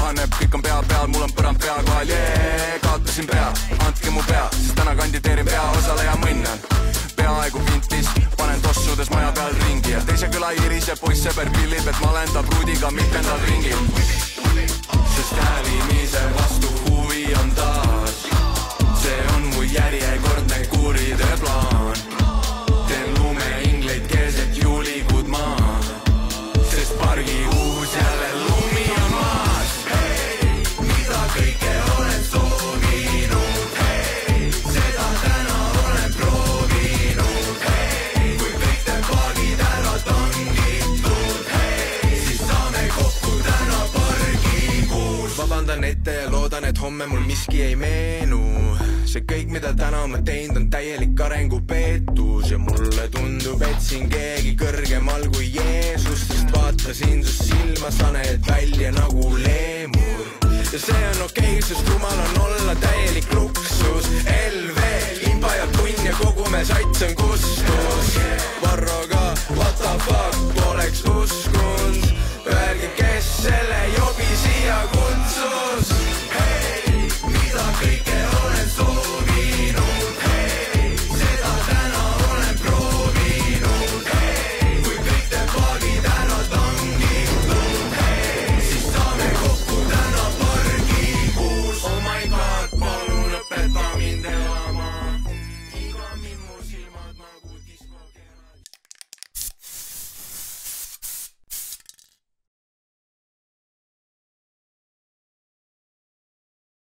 pahaneb, kõik on pea peal, mul on põrand pea kohal, kaotasin pea, andke mu pea, sest täna kandideerin peaosaleja mõnnan. Peaaegu vintis, panen tossudes maja peal ringi ja teise kõla irise poiss sõber pillib, et ma olen ta pruudiga mitmendal ringil. Sest hävimise vastu huvi on taas, see on mu järjekordne kuritee plaan. Teen lumeingleid keset juulikuud maa, sest pargi uus jälle lumi on maas. Hei, mida kõike olen soovinud, hei, seda täna olen proovinud, hei, kui kõik te paagid ära tangitud, hei, siis saame kokku täna pargikuus. Vabandan ette ja loodan, et homme mul miski ei meenu. See kõik, mida täna ma teinud, on täielik arengupeetus ja mulle tundub, et siin keegi kõrgemal kui Jeesus, sest vaatasin su silma, sa näed välja nagu leemur. Ja see on okei, sest rumal on olla täielik luksus. LV, imba ja tunn ja kogu me sats on kustus. Varroga, what the fuck, poleks usku.